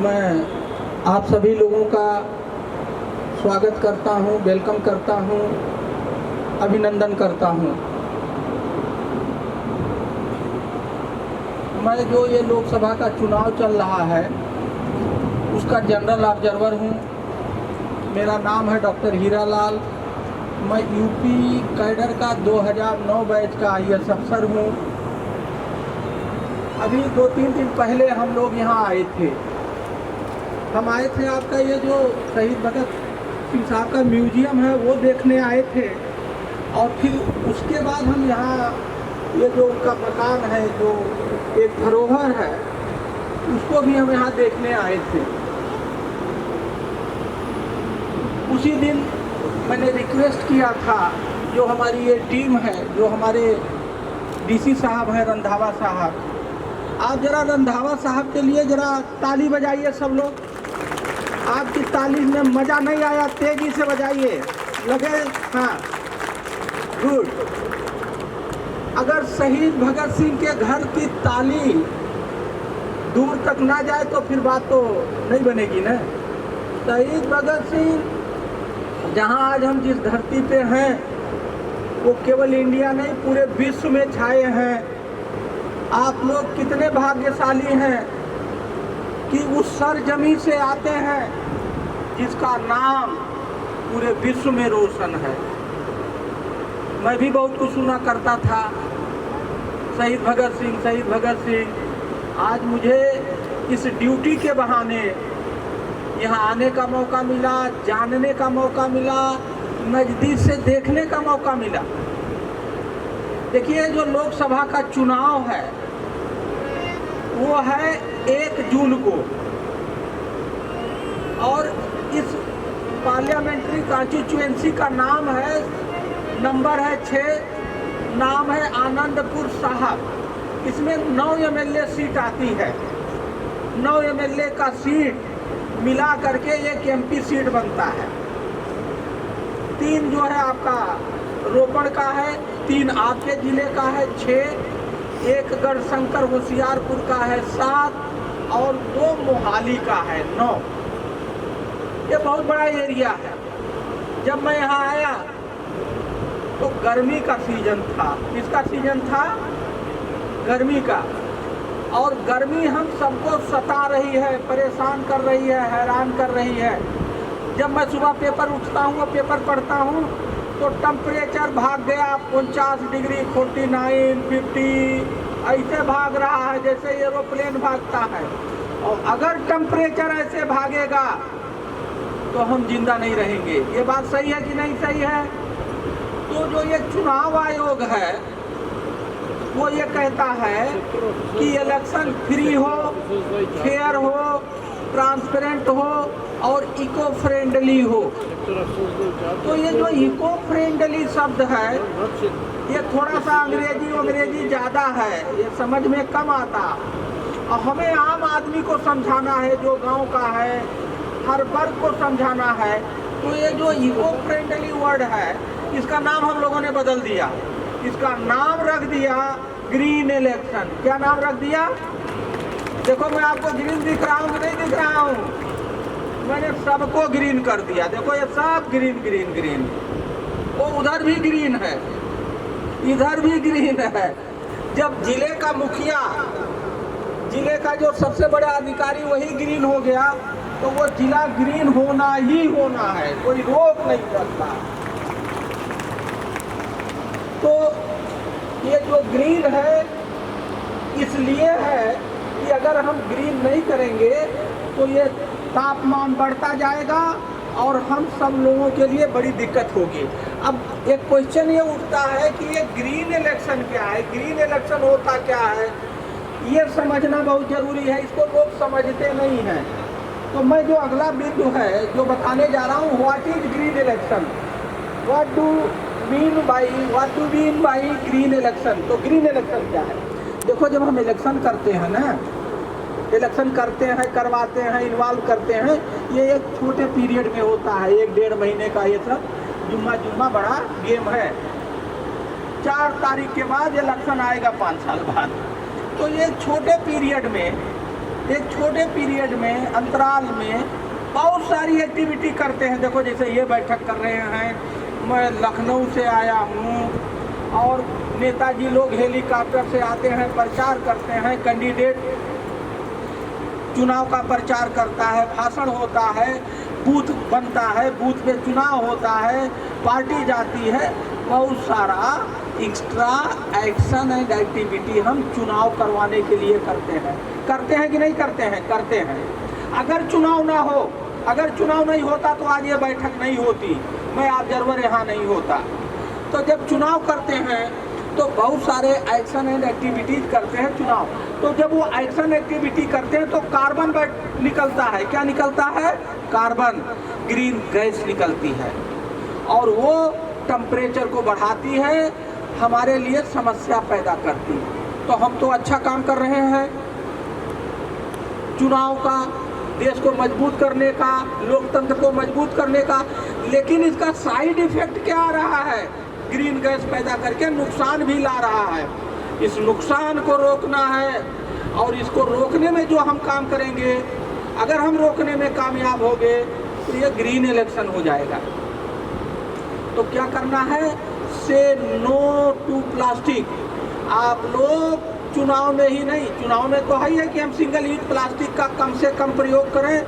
मैं आप सभी लोगों का स्वागत करता हूं, वेलकम करता हूं, अभिनंदन करता हूं। मैं जो ये लोकसभा का चुनाव चल रहा है उसका जनरल ऑब्जर्वर हूं। मेरा नाम है डॉक्टर हीरालाल। मैं यूपी कैडर का 2009 बैच का IAS अफसर हूं। अभी 2-3 दिन पहले हम लोग यहाँ आए थे। हम आए थे आपका ये जो शहीद भगत सिंह साहब का म्यूजियम है वो देखने आए थे, और फिर उसके बाद हम यहाँ ये जो उनका मकान है, जो एक धरोहर है, उसको भी हम यहाँ देखने आए थे। उसी दिन मैंने रिक्वेस्ट किया था, जो हमारी ये टीम है, जो हमारे DC साहब हैं रंधावा साहब, आप जरा रंधावा साहब के लिए जरा ताली बजाइए सब लोग। आपकी ताली में मज़ा नहीं आया, तेजी से बजाइए, लगे? हाँ, गुड। अगर शहीद भगत सिंह के घर की ताली दूर तक ना जाए तो फिर बात तो नहीं बनेगी ना। शहीद भगत सिंह जहां आज हम जिस धरती पे हैं वो केवल इंडिया नहीं पूरे विश्व में छाए हैं। आप लोग कितने भाग्यशाली हैं कि उस सरजमी से आते हैं जिसका नाम पूरे विश्व में रोशन है। मैं भी बहुत कुछ सुना करता था, शहीद भगत सिंह, शहीद भगत सिंह। आज मुझे इस ड्यूटी के बहाने यहाँ आने का मौका मिला, जानने का मौका मिला, नज़दीक से देखने का मौका मिला। देखिए, जो लोकसभा का चुनाव है वो है 1 जून को, और इस पार्लियामेंट्री कॉन्स्टिट्यूएंसी का नाम है, नंबर है 6, नाम है आनंदपुर साहब। इसमें 9 MLA सीट आती है। 9 MLA का सीट मिला करके एक MP सीट बनता है। 3 जो है आपका रोपड़ का है, 3 आपके जिले का है 6, 1 गढ़शंकर होशियारपुर का है 7, और 2 मोहाली का है 9। ये बहुत बड़ा एरिया है। जब मैं यहाँ आया तो गर्मी का सीजन था। किसका सीजन था? गर्मी का। और गर्मी हम सबको सता रही है, परेशान कर रही है, हैरान कर रही है। जब मैं सुबह पेपर उठता हूँ, पेपर पढ़ता हूँ, तो टेम्परेचर भाग गया 49 डिग्री, 49, 50, ऐसे भाग रहा है जैसे एरोप्लेन भागता है। और अगर टेम्परेचर ऐसे भागेगा तो हम जिंदा नहीं रहेंगे। ये बात सही है कि नहीं सही है? तो जो ये चुनाव आयोग है वो ये कहता है कि इलेक्शन फ्री हो, फेयर हो, ट्रांसपेरेंट हो और इको फ्रेंडली हो। तो ये जो इको फ्रेंडली शब्द है ये थोड़ा सा अंग्रेजी ज़्यादा है, ये समझ में कम आता। और हमें आम आदमी को समझाना है, जो गांव का है, हर वर्ग को समझाना है। तो ये जो इको फ्रेंडली वर्ड है इसका नाम हम लोगों ने बदल दिया। इसका नाम रख दिया ग्रीन इलेक्शन। क्या नाम रख दिया? देखो, मैं आपको ग्रीन दिख रहा हूँ कि नहीं दिख रहा हूँ? मैंने सबको ग्रीन कर दिया। देखो, ये सब ग्रीन ग्रीन ग्रीन। वो उधर भी ग्रीन है, इधर भी ग्रीन है। जब जिले का मुखिया, जिले का जो सबसे बड़ा अधिकारी वही ग्रीन हो गया तो वो जिला ग्रीन होना ही होना है, कोई रोक नहीं सकता। तो ये जो ग्रीन है इसलिए है कि अगर हम ग्रीन नहीं करेंगे तो ये तापमान बढ़ता जाएगा और हम सब लोगों के लिए बड़ी दिक्कत होगी। अब एक क्वेश्चन ये उठता है कि ये ग्रीन इलेक्शन क्या है, ग्रीन इलेक्शन होता क्या है, ये समझना बहुत ज़रूरी है। इसको लोग समझते नहीं हैं। तो मैं जो अगला बिंदु है जो बताने जा रहा हूँ, what is green election, what do mean by green election. तो ग्रीन इलेक्शन क्या है? देखो, जब हम इलेक्शन करते हैं ना, इलेक्शन करते हैं, करवाते हैं, इन्वॉल्व करते हैं, ये एक छोटे पीरियड में होता है, 1-1.5 महीने का ये सब जुम्मा बड़ा गेम है। 4 तारीख के बाद इलेक्शन आएगा 5 साल बाद। तो ये छोटे पीरियड में एक छोटे पीरियड में, अंतराल में बहुत सारी एक्टिविटी करते हैं। देखो जैसे ये बैठक कर रहे हैं, मैं लखनऊ से आया हूँ, और नेताजी लोग हेलीकॉप्टर से आते हैं, प्रचार करते हैं, कैंडिडेट चुनाव का प्रचार करता है, भाषण होता है, बूथ बनता है, बूथ में चुनाव होता है, पार्टी जाती है, बहुत सारा एक्स्ट्रा एक्शन एंड एक्टिविटी हम चुनाव करवाने के लिए करते हैं कि नहीं करते हैं? करते हैं। अगर चुनाव ना हो, अगर चुनाव नहीं होता तो आज ये बैठक नहीं होती, मैं ऑब्जर्वर यहाँ नहीं होता। तो जब चुनाव करते हैं तो बहुत सारे एक्शन एंड एक्टिविटीज करते हैं चुनाव। तो जब वो एक्शन एक्टिविटी करते हैं तो कार्बन निकलता है। क्या निकलता है? कार्बन, ग्रीन गैस निकलती है, और वो टेम्परेचर को बढ़ाती है, हमारे लिए समस्या पैदा करती है। तो हम तो अच्छा काम कर रहे हैं चुनाव का, देश को मजबूत करने का, लोकतंत्र को मजबूत करने का, लेकिन इसका साइड इफेक्ट क्या आ रहा है? ग्रीन गैस पैदा करके नुकसान भी ला रहा है। इस नुकसान को रोकना है, और इसको रोकने में जो हम काम करेंगे, अगर हम रोकने में कामयाब हो गए तो ये ग्रीन इलेक्शन हो जाएगा। तो क्या करना है? से नो टू प्लास्टिक। आप लोग चुनाव में ही नहीं, चुनाव में तो है कि हम सिंगल यूज प्लास्टिक का कम से कम प्रयोग करें।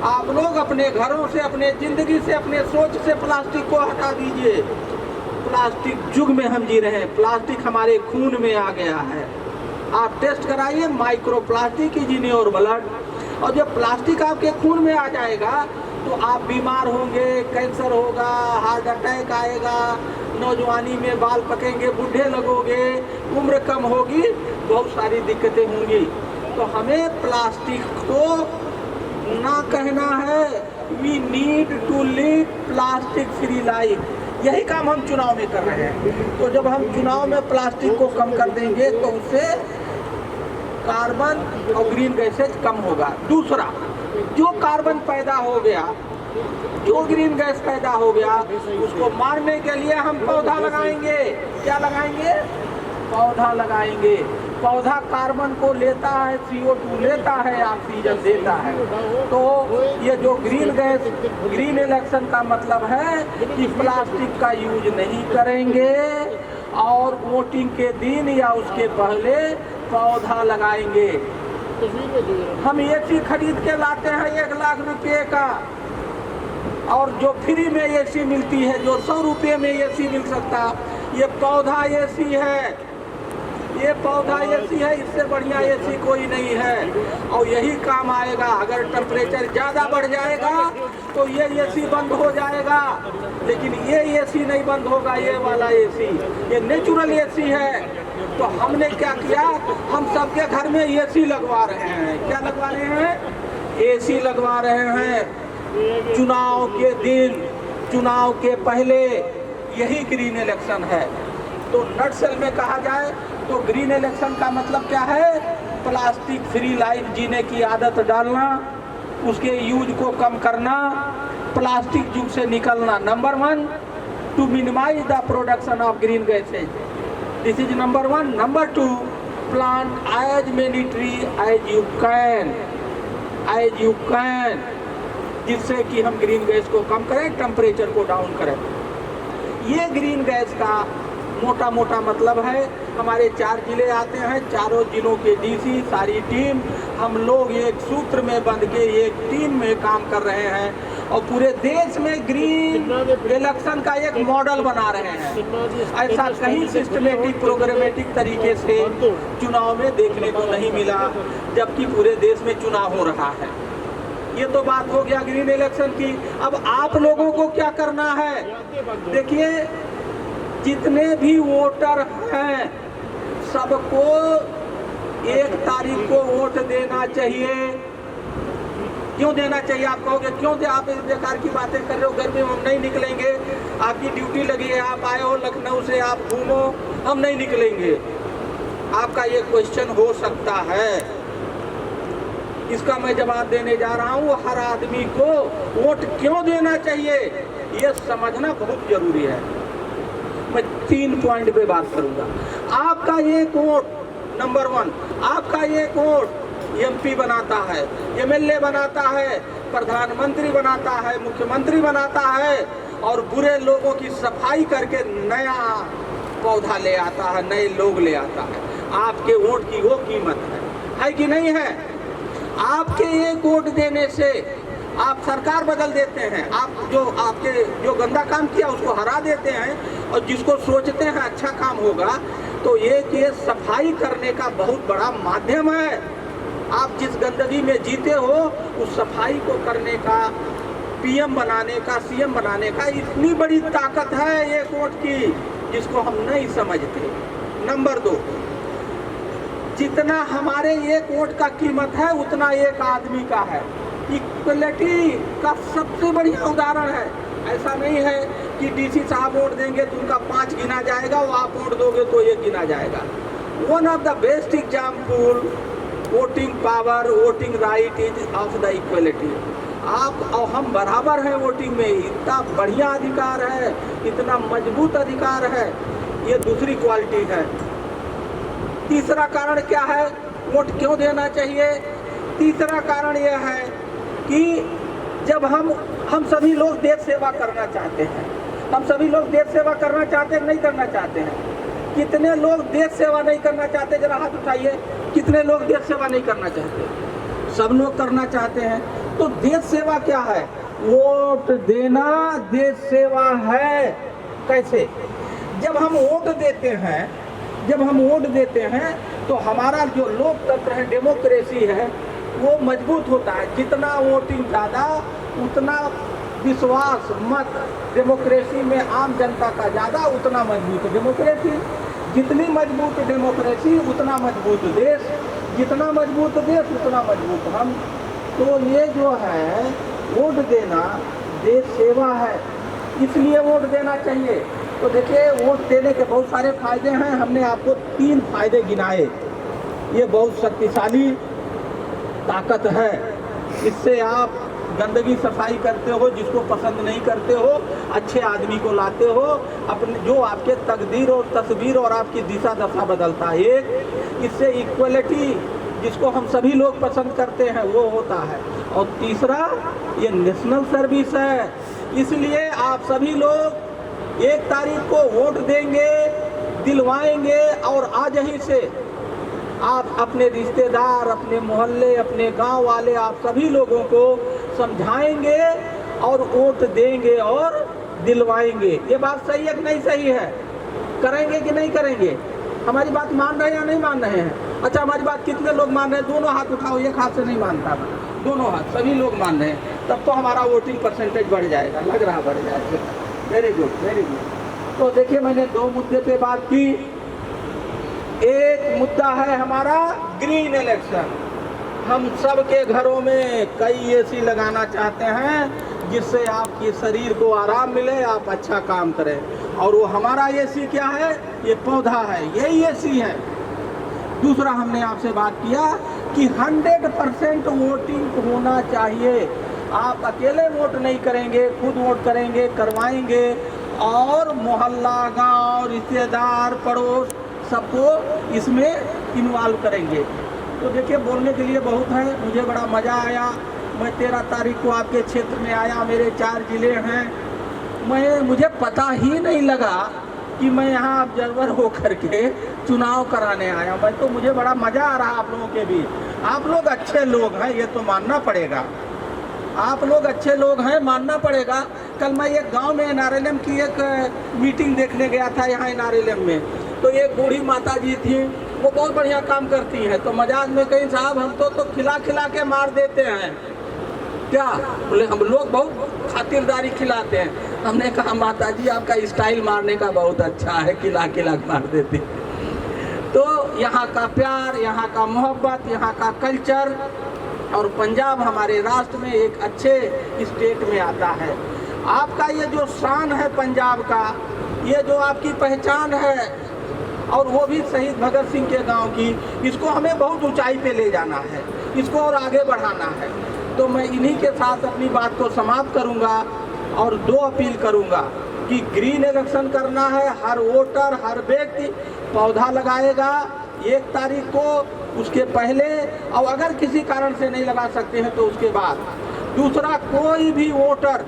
आप लोग अपने घरों से, अपने जिंदगी से, अपने सोच से प्लास्टिक को हटा दीजिए। प्लास्टिक युग में हम जी रहे हैं, प्लास्टिक हमारे खून में आ गया है। आप टेस्ट कराइए, micro plastic is in your blood, और जब प्लास्टिक आपके खून में आ जाएगा तो आप बीमार होंगे, कैंसर होगा, हार्ट अटैक आएगा, नौजवानी में बाल पकेंगे, बूढ़े लगोगे, उम्र कम होगी, बहुत सारी दिक्कतें होंगी। तो हमें प्लास्टिक को ना कहना है, we need to live plastic free life. यही काम हम चुनाव में कर रहे हैं। तो जब हम चुनाव में प्लास्टिक को कम कर देंगे तो उससे कार्बन और ग्रीन गैसेज कम होगा। दूसरा, जो कार्बन पैदा हो गया, जो ग्रीन गैस पैदा हो गया, उसको मारने के लिए हम पौधा लगाएंगे। क्या लगाएंगे? पौधा लगाएंगे। पौधा कार्बन को लेता है, CO2 लेता है, ऑक्सीजन देता है। तो ये जो ग्रीन गैस, ग्रीन इलेक्शन का मतलब है कि प्लास्टिक का यूज नहीं करेंगे, और वोटिंग के दिन या उसके पहले पौधा लगाएंगे। हम AC खरीद के लाते हैं 1 लाख रुपये का, और जो फ्री में AC मिलती है, जो 100 रुपये में AC मिल सकता, ये पौधा AC है। ये पौधा AC है, इससे बढ़िया AC कोई नहीं है। और यही काम आएगा। अगर टेम्परेचर ज़्यादा बढ़ जाएगा तो ये AC बंद हो जाएगा, लेकिन ये AC नहीं बंद होगा। ये वाला AC, ये नेचुरल AC है। तो हमने क्या किया? हम सबके घर में AC लगवा रहे हैं। क्या लगवा रहे हैं? AC लगवा रहे हैं। चुनाव के दिन, चुनाव के पहले, यही ग्रीन इलेक्शन है। तो नटसेल में कहा जाए तो ग्रीन इलेक्शन का मतलब क्या है? प्लास्टिक फ्री लाइफ जीने की आदत डालना, उसके यूज को कम करना, प्लास्टिक युग से निकलना। Number 1, to minimize the production of green gases, this is number 1। Number 2, plant as many tree as you can, जिससे कि हम ग्रीन गैस को कम करें, टेम्परेचर को डाउन करें। ये ग्रीन गैस का मोटा मोटा मतलब है। हमारे 4 जिले आते हैं, चारों जिलों के DC, सारी टीम, हम लोग एक सूत्र में बंध के एक टीम में काम कर रहे हैं, और पूरे देश में ग्रीन इलेक्शन का एक मॉडल बना रहे हैं। ऐसा कहीं सिस्टमेटिक, प्रोग्रामेटिक तरीके से चुनाव में देखने को नहीं मिला, जबकि पूरे देश में चुनाव हो रहा है। ये तो बात हो गया ग्रीन इलेक्शन की। अब आप लोगों को क्या करना है? देखिए, जितने भी वोटर हैं सबको 1 तारीख को वोट देना चाहिए। क्यों देना चाहिए? आप कहोगे क्यों दे, आप इस प्रकार की बातें कर रहे हो, गर्मी में हम नहीं निकलेंगे, आपकी ड्यूटी लगी है, आप आए हो लखनऊ से, आप घूमो, हम नहीं निकलेंगे। आपका ये क्वेश्चन हो सकता है, इसका मैं जवाब देने जा रहा हूँ। हर आदमी को वोट क्यों देना चाहिए ये समझना बहुत जरूरी है। मैं 3 पॉइंट पे बात करूंगा। आपका एक वोट, नंबर 1, आपका एक वोट एमपी बनाता है, एमएलए बनाता है, प्रधानमंत्री बनाता है, मुख्यमंत्री बनाता है और बुरे लोगों की सफाई करके नया पौधा ले आता है, नए लोग ले आता है। आपके वोट की वो कीमत है कि नहीं है? आपके एक वोट देने से आप सरकार बदल देते हैं, आप जो गंदा काम किया उसको हरा देते हैं और जिसको सोचते हैं अच्छा काम होगा, तो ये सफाई करने का बहुत बड़ा माध्यम है। आप जिस गंदगी में जीते हो उस सफाई को करने का, पीएम बनाने का, सीएम बनाने का इतनी बड़ी ताकत है एक वोट की, जिसको हम नहीं समझते। नंबर 2, जितना हमारे एक वोट का कीमत है उतना एक आदमी का है। इक्वलिटी का सबसे बढ़िया उदाहरण है। ऐसा नहीं है कि डीसी साहब वोट देंगे तो उनका 5 गिना जाएगा, वो आप वोट दोगे तो 1 गिना जाएगा। One of the best example voting power, voting right is of the equality. आप और हम बराबर हैं वोटिंग में, इतना बढ़िया अधिकार है, इतना मजबूत अधिकार है, ये दूसरी क्वालिटी है। तीसरा कारण क्या है वोट क्यों देना चाहिए? तीसरा कारण यह है कि जब हम सभी लोग देश सेवा करना चाहते हैं, हम सभी लोग देश सेवा करना चाहते हैं, नहीं करना चाहते हैं? कितने लोग देश सेवा नहीं करना चाहते? जरा हाथ उठाइए, कितने लोग देश सेवा नहीं करना चाहते? सब लोग करना चाहते हैं। तो देश सेवा क्या है? वोट देना देश सेवा है। कैसे? जब हम वोट देते हैं तो हमारा जो लोकतंत्र है, डेमोक्रेसी है, वो मजबूत होता है। जितना वोटिंग ज़्यादा उतना विश्वास मत डेमोक्रेसी में आम जनता का ज़्यादा उतना मजबूत डेमोक्रेसी। जितनी मजबूत डेमोक्रेसी उतना मजबूत देश, जितना मजबूत देश उतना मजबूत हम। तो ये जो है वोट देना देश सेवा है, इसलिए वोट देना चाहिए। तो देखिए वोट देने के बहुत सारे फायदे हैं, हमने आपको 3 फायदे गिनाए। ये बहुत शक्तिशाली ताकत है, इससे आप गंदगी सफाई करते हो, जिसको पसंद नहीं करते हो अच्छे आदमी को लाते हो, अपने जो आपके तकदीर और तस्वीर और आपकी दिशा दशा बदलता है। एक इससे इक्वलिटी जिसको हम सभी लोग पसंद करते हैं वो होता है। और तीसरा ये नेशनल सर्विस है, इसलिए आप सभी लोग 1 तारीख को वोट देंगे, दिलवाएंगे और आज ही से आप अपने रिश्तेदार, अपने मोहल्ले, अपने गांव वाले, आप सभी लोगों को समझाएंगे और वोट देंगे और दिलवाएंगे। ये बात सही है कि नहीं सही है? करेंगे कि नहीं करेंगे? हमारी बात मान रहे हैं या नहीं मान रहे हैं? अच्छा, हमारी बात कितने लोग मान रहे हैं? दोनों हाथ उठाओ, एक हाथ से नहीं मानता मैं, दोनों हाथ, सभी लोग मान रहे हैं। तब तो हमारा वोटिंग परसेंटेज बढ़ जाएगा, लग रहा बढ़ जाएगा। Very good, very good. तो देखिए मैंने 2 मुद्दे पे बात की। एक मुद्दा है हमारा ग्रीन इलेक्शन। हम सब के घरों में कई एसी लगाना चाहते हैं जिससे आपके शरीर को आराम मिले, आप अच्छा काम करें। और वो हमारा एसी क्या है? ये पौधा है, यही एसी है। दूसरा हमने आपसे बात किया कि 100% वोटिंग होना चाहिए। आप अकेले वोट नहीं करेंगे, खुद वोट करेंगे, करवाएंगे और मोहल्ला, गांव, रिश्तेदार, पड़ोस सबको इसमें इन्वॉल्व करेंगे। तो देखिए बोलने के लिए बहुत है, मुझे बड़ा मज़ा आया। मैं 13 तारीख को आपके क्षेत्र में आया, मेरे 4 ज़िले हैं। मुझे पता ही नहीं लगा कि मैं यहाँ ऑब्जर्वर होकर के चुनाव कराने आया। मुझे बड़ा मज़ा आ रहा आप लोगों के भी। आप लोग अच्छे लोग हैं, ये तो मानना पड़ेगा। आप लोग अच्छे लोग हैं, मानना पड़ेगा। कल मैं एक गांव में NRLM की एक मीटिंग देखने गया था यहाँ NRLM में। तो एक बूढ़ी माता जी थी, वो बहुत बढ़िया काम करती हैं। तो मजाक में कहीं साहब हम तो खिला खिला के मार देते हैं क्या? बोले हम लोग बहुत खातिरदारी खिलाते हैं। हमने कहा माता जी आपका स्टाइल मारने का बहुत अच्छा है, खिला खिला मार देते। तो यहाँ का प्यार, यहाँ का मोहब्बत, यहाँ का कल्चर और पंजाब हमारे राष्ट्र में एक अच्छे स्टेट में आता है। आपका ये जो शान है पंजाब का, ये जो आपकी पहचान है और वो भी शहीद भगत सिंह के गांव की, इसको हमें बहुत ऊंचाई पे ले जाना है, इसको और आगे बढ़ाना है। तो मैं इन्हीं के साथ अपनी बात को समाप्त करूंगा और 2 अपील करूंगा कि ग्रीन इलेक्शन करना है। हर वोटर, हर व्यक्ति पौधा लगाएगा, 1 तारीख को, उसके पहले, और अगर किसी कारण से नहीं लगा सकते हैं तो उसके बाद। दूसरा, कोई भी वोटर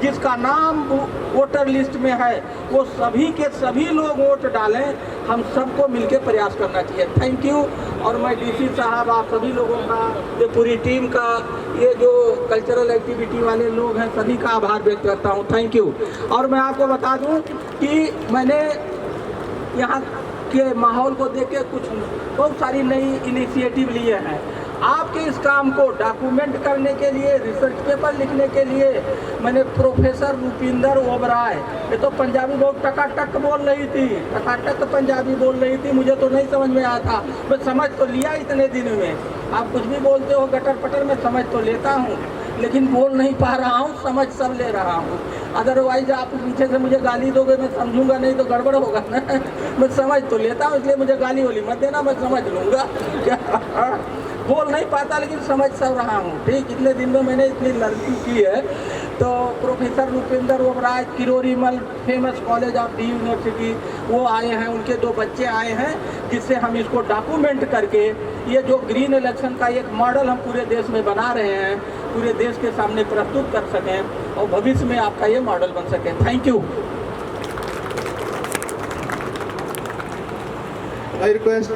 जिसका नाम वोटर लिस्ट में है वो सभी के सभी लोग वोट डालें। हम सबको मिलकर प्रयास करना चाहिए। Thank you. और मैं डीसी साहब, आप सभी लोगों का, ये पूरी टीम का, ये जो कल्चरल एक्टिविटी वाले लोग हैं, सभी का आभार व्यक्त करता हूँ। Thank you. और मैं आपको बता दूँ कि मैंने यहाँ के माहौल को देख के कुछ बहुत सारी नई इनिशिएटिव लिए हैं। आपके इस काम को डॉक्यूमेंट करने के लिए, रिसर्च पेपर लिखने के लिए मैंने प्रोफेसर रूपिंदर ओबराय, ये तो पंजाबी बहुत टकाटक बोल रही थी, टकाटक पंजाबी बोल रही थी, मुझे तो नहीं समझ में आया था। मैं समझ तो लिया इतने दिन में। आप कुछ भी बोलते हो गटर पटर, मैं समझ तो लेता हूँ, लेकिन बोल नहीं पा रहा हूँ, समझ सब ले रहा हूँ। अदरवाइज आप पीछे से मुझे गाली दोगे, मैं समझूंगा नहीं तो गड़बड़ होगा ना। मैं समझ तो लेता हूँ, इसलिए मुझे गाली वाली मत देना, मैं समझ लूँगा। क्या बोल नहीं पाता लेकिन समझ सब रहा हूँ। ठीक, इतने दिन में मैंने इतनी लर्निंग की है। तो professor Rupinder Oberoi, Kirori Mal famous college of the university, वो आए हैं, उनके 2 बच्चे आए हैं, जिससे हम इसको डॉक्यूमेंट करके ये जो ग्रीन इलेक्शन का एक मॉडल हम पूरे देश में बना रहे हैं, पूरे देश के सामने प्रस्तुत कर सकें और भविष्य में आपका ये मॉडल बन सके। Thank you. I request